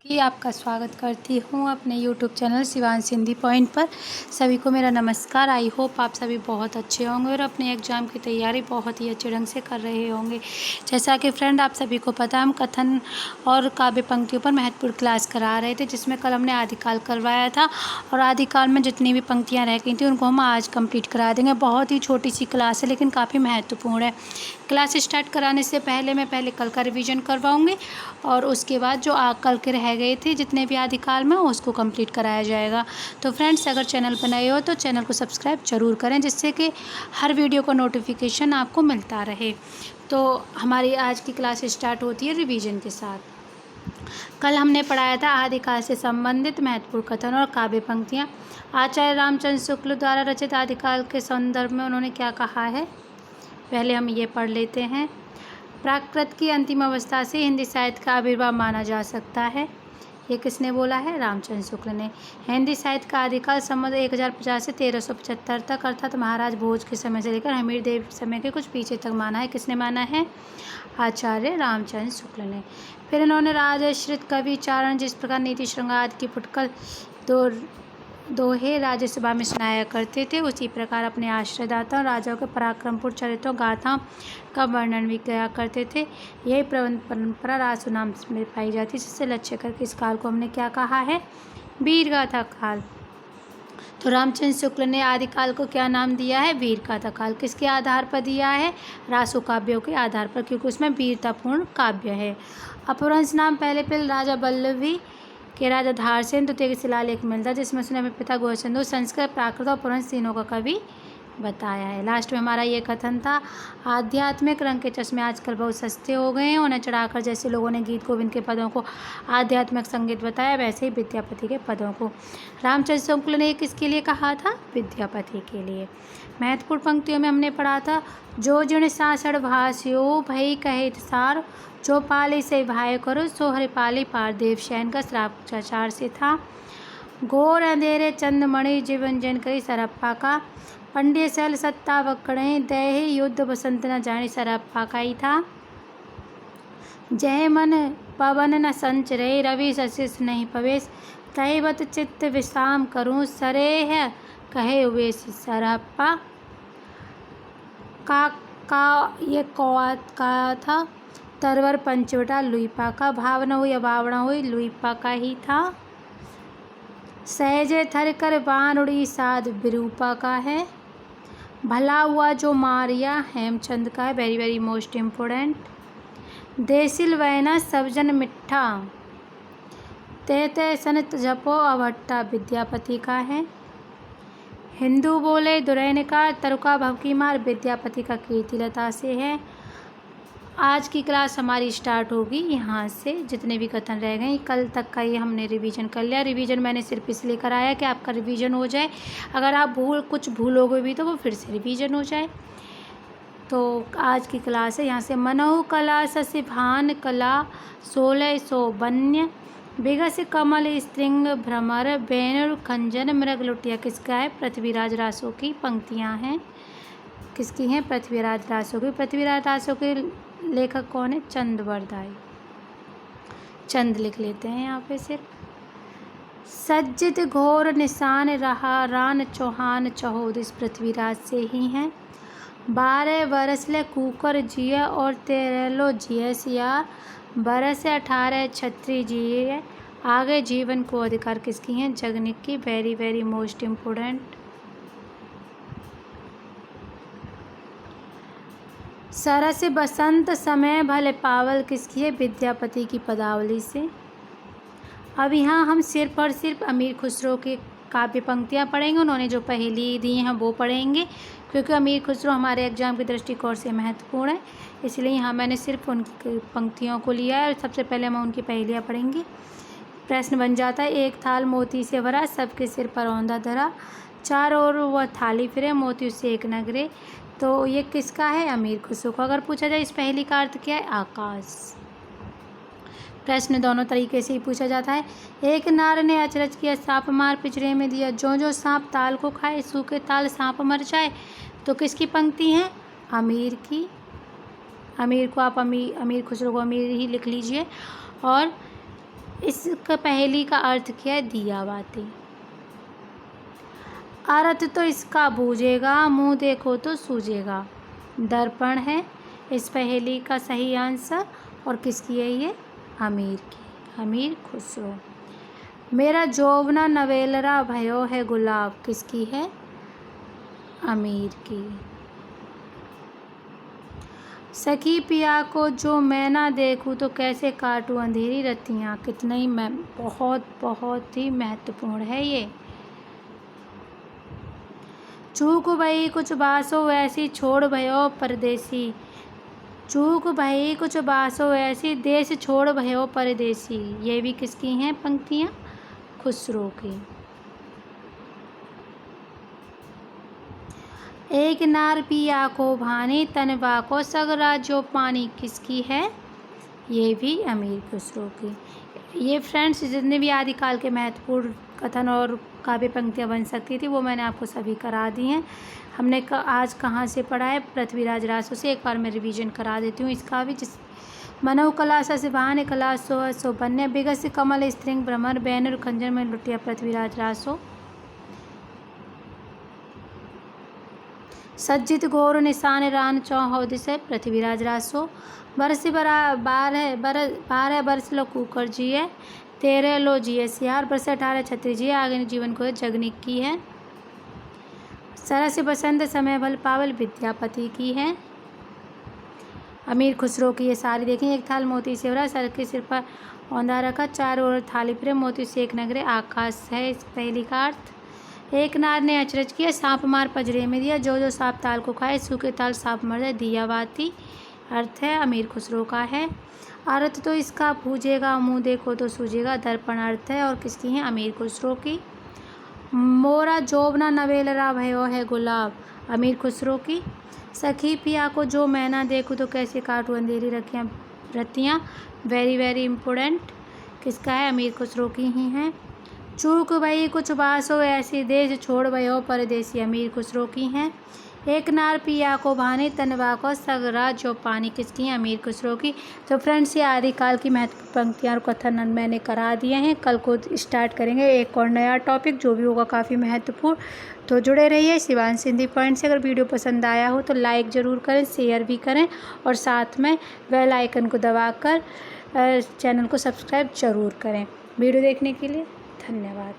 कि आपका स्वागत करती हूँ अपने YouTube channel Shivansh Hindi point पर। सभी को मेरा नमस्कार। आई होप आप सभी बहुत अच्छे होंगे और अपने एग्ज़ाम की तैयारी बहुत ही अच्छे ढंग से कर रहे होंगे। जैसा कि फ्रेंड आप सभी को पता, हम कथन और काव्य पंक्तियों पर महत्वपूर्ण क्लास करा रहे थे, जिसमें कल हमने आदिकाल करवाया था और आदिकाल में जितनी भी पंक्तियाँ रह गई थी उनको हम आज कंप्लीट करा देंगे। बहुत ही छोटी सी क्लास है लेकिन काफ़ी महत्वपूर्ण है। क्लास स्टार्ट कराने से पहले मैं कल का रिवीजन करवाऊँगी और उसके बाद जो कल के रह गए थे जितने भी आदिकाल में उसको कंप्लीट कराया जाएगा। तो फ्रेंड्स, अगर चैनल पर नए हो तो चैनल को सब्सक्राइब ज़रूर करें, जिससे कि हर वीडियो का नोटिफिकेशन आपको मिलता रहे। तो हमारी आज की क्लास स्टार्ट होती है रिवीजन के साथ। कल हमने पढ़ाया था आदिकाल से संबंधित महत्वपूर्ण कथन और काव्य पंक्तियाँ। आचार्य रामचंद्र शुक्ल द्वारा रचित आदिकाल के संदर्भ में उन्होंने क्या कहा है, पहले हम ये पढ़ लेते हैं। प्राकृत की अंतिम अवस्था से हिंदी साहित्य का आविर्भाव माना जा सकता है। ये किसने बोला है? रामचंद्र शुक्ल ने। हिंदी साहित्य का आदिकाल संवत 1050 से 1375 तक, अर्थात महाराज भोज के समय से लेकर हमीर देव समय के कुछ पीछे तक माना है। किसने माना है? आचार्य रामचंद्र शुक्ल ने। फिर इन्होंने राजश्रित कवि चारण, जिस प्रकार नीति श्रृंगार की फुटकल दोहे राज्यसभा में सुनाया करते थे, उसी प्रकार अपने आश्रयदाता और राजाओं के पराक्रमपूर्ण चरित्रों गाथाओं का वर्णन भी किया करते थे। यही परंपरा राजसुनाम में पाई जाती, जिससे लक्ष्य करके इस काल को हमने क्या कहा है? वीर गाथा काल। तो रामचंद्र शुक्ल ने आदिकाल को क्या नाम दिया है? वीर गाथा काल। किसके आधार पर दिया है? रासो काव्यों के आधार पर, क्योंकि उसमें वीरतापूर्ण काव्य है। अपभ्रंश नाम पहले राजा बल्लभी के राजा धारसेन द्वितीय के शिलालेख मिलता है, जिसमें उसने अपने पिता गौरचंद्र संस्कृत, प्राकृत और अपभ्रंश तीनों का कवि बताया है। लास्ट में हमारा ये कथन था, आध्यात्मिक रंग के चश्मे आजकल बहुत सस्ते हो गए हैं। उन्हें चढ़ाकर जैसे लोगों ने गीत गोविंद के पदों को आध्यात्मिक संगीत बताया, वैसे ही विद्यापति के पदों को। रामचंद्र शुक्ल ने किसके लिए कहा था? विद्यापति के लिए। महत्वपूर्ण पंक्तियों में हमने पढ़ा था, जो जिण सासड़ भाष्यो भई कहे सार, जो पाले से भाई करो सो हरि पाले पार। देवशयन का श्राप कुचाचार से था। घोर अंधेरे चंद्रमणि जीवन जन करी सरप्पा का, पंडित सल सत्ता वकड़े दहे युद्ध बसंत न जाने सरप्पा का ही था। जय मन पवन न संचरे रवि शशिष नहीं पवेश, तैवत चित्त विश्राम करूं सरेह कहे हुए सरप्पा का ये कौआ का था। तरवर पंचवटा लुईपा का, भावना हुई अभावना हुई लुईपा का ही था। सहजे थर कर बाण उड़ी साध विरूपा का है। भला हुआ जो मारिया हेमचंद का है, वेरी वेरी मोस्ट इम्पोर्टेंट। देसिल वैना सबजन मिठा ते सन जपो अभट्टा विद्यापति का है। हिंदू बोले दुरैन का तरुका भवकी मार, विद्यापति का कीर्तिलता से है। आज की क्लास हमारी स्टार्ट होगी यहाँ से। जितने भी कथन रह गए कल तक का ये हमने रिवीजन कर लिया। रिवीजन मैंने सिर्फ इसलिए कराया कि आपका रिवीजन हो जाए। अगर आप कुछ भूलोगे भी तो वो फिर से रिवीजन हो जाए। तो आज की क्लास है यहाँ से, मनहु कला ससिभान कला 1600 बन्य बिगस कमल स्त्रिंग भ्रमर बैनुर खंजन मृग लुटिया। किसका है? पृथ्वीराज रासो की पंक्तियाँ हैं। किसकी हैं? पृथ्वीराज रासो की। पृथ्वीराज रासो के लेखक कौन है? चंद बरदाई। चंद लिख लेते हैं यहाँ पे सिर्फ। सज्जित घोर निशान रहा रान चौहान चौहोदिस, पृथ्वीराज से ही हैं। 12 बरस ले कुकर जिया और 13 लो जिया सियार, बरस 18 छत्री जिये आगे जीवन को अधिकार। किसकी हैं? जगनिक की। Very very most important. सरस बसंत समय भले पावल, किसकी है? विद्यापति की पदावली से। अब यहाँ हम सिर्फ और सिर्फ अमीर खुसरो की काव्य पंक्तियाँ पढ़ेंगे। उन्होंने जो पहेली दी हैं वो पढ़ेंगे, क्योंकि अमीर खुसरो हमारे एग्जाम के दृष्टिकोण से महत्वपूर्ण है, इसलिए यहाँ मैंने सिर्फ उनकी पंक्तियों को लिया है और सबसे पहले हम उनकी पहेलियाँ पढ़ेंगे। प्रश्न बन जाता है, एक थाल मोती से भरा सबके सिर पर औंधा धरा, चारों ओर वह थाली फिरे मोती उससे एक न गिरे। तो ये किसका है? अमीर खुसरो को। अगर पूछा जाए इस पहेली का अर्थ क्या है? आकाश। प्रश्न दोनों तरीके से ही पूछा जाता है। एक नार ने अचरज किया, सांप मार पिंजरे में दिया, जो जो सांप ताल को खाए सूखे ताल सांप मर जाए। तो किसकी पंक्ति है? अमीर की। अमीर को आप अमीर खुसरो को अमीर ही लिख लीजिए। और इसका पहेली का अर्थ क्या है? दिया बाती। अर्थ तो इसका बूझेगा, मुंह देखो तो सूझेगा, दर्पण है इस पहेली का सही आंसर। और किसकी है ये? अमीर की, अमीर खुसरो। मेरा जोवना नवेलरा भयो है गुलाब, किसकी है? अमीर की। सखी पिया को जो मैं ना देखूं तो कैसे काटूं अंधेरी रतियां, कितना ही बहुत ही महत्वपूर्ण है ये। चूक भई कुछ बासो ऐसी छोड़ भयो परदेसी, चूक भई कुछ बासो ऐसी देश छोड़ भयो परदेसी, ये भी किसकी हैं पंक्तियाँ? खुसरो की। एक नार पिया को भानी तनवा को सगरा जो पानी, किसकी है? ये भी अमीर खुसरो की। ये फ्रेंड्स जितने भी आदिकाल के महत्वपूर्ण कथन और काव्य पंक्तियाँ बन सकती थी वो मैंने आपको सभी करा दी हैं। हमने आज कहाँ से पढ़ा है? पृथ्वीराज रासो से। एक बार मैं रिवीजन करा देती हूँ इसका भी। जिस मनव कला ससिभान कला सोपन्य बिगस कमल स्त्रिंग भ्रमर बैनर खंजर में लुटिया पृथ्वीराज रासो, सज्जित घोर निशान रान चौहो दिसे पृथ्वीराज रासो, बरस बारह बरस लो कुकर जी है, 13 लो जिये सियार, बरस 18 छत्री जी है, आगे जीवन को जगनिक की है, सरस बसंत समय भल पावल विद्यापति की है। अमीर खुसरो की ये सारी देखें। एक थाल मोती से भरा, सर के सिर पर औंधा रखा, चारों ओर थाली पर मोती से एक नगरे आकाश है इस पहेली का अर्थ। एक नार ने अचरज किया, सांप मार पजरे में दिया, जो जो सांप ताल को खाए सूखे ताल सांप मर जाए, दिया बाती अर्थ है अमीर खुसरो का है। अर्थ तो इसका पूजेगा, मुंह देखो तो सूझेगा, दर्पण अर्थ है। और किसकी है? अमीर खुसरो की। मोरा जोबना नवेलरा भयो है गुलाब, अमीर खुसरो की। सखी पिया को जो मैं ना देखूँ तो कैसे काटूँ अंधेरी रतियाँ, वेरी इम्पोर्टेंट, किसका है? अमीर खुसरो की ही हैं। चूक भई कुछ बासो ऐसी देश छोड़ भयो परदेसी, अमीर खुसरो की हैं। एक नार पिया को भानी तनवा को सगरा जो पानी, किसकी है? अमीर खुसरो की। तो फ्रेंड्स ये आदिकाल की महत्वपूर्ण पंक्तियाँ और कथन मैंने करा दिए हैं। कल को स्टार्ट करेंगे एक और नया टॉपिक जो भी होगा काफ़ी महत्वपूर्ण। तो जुड़े रहिए शिवांश सिंधी पॉइंट से। अगर वीडियो पसंद आया हो तो लाइक ज़रूर करें, शेयर भी करें और साथ में बेल आइकन को दबाकर चैनल को सब्सक्राइब ज़रूर करें। वीडियो देखने के लिए धन्यवाद।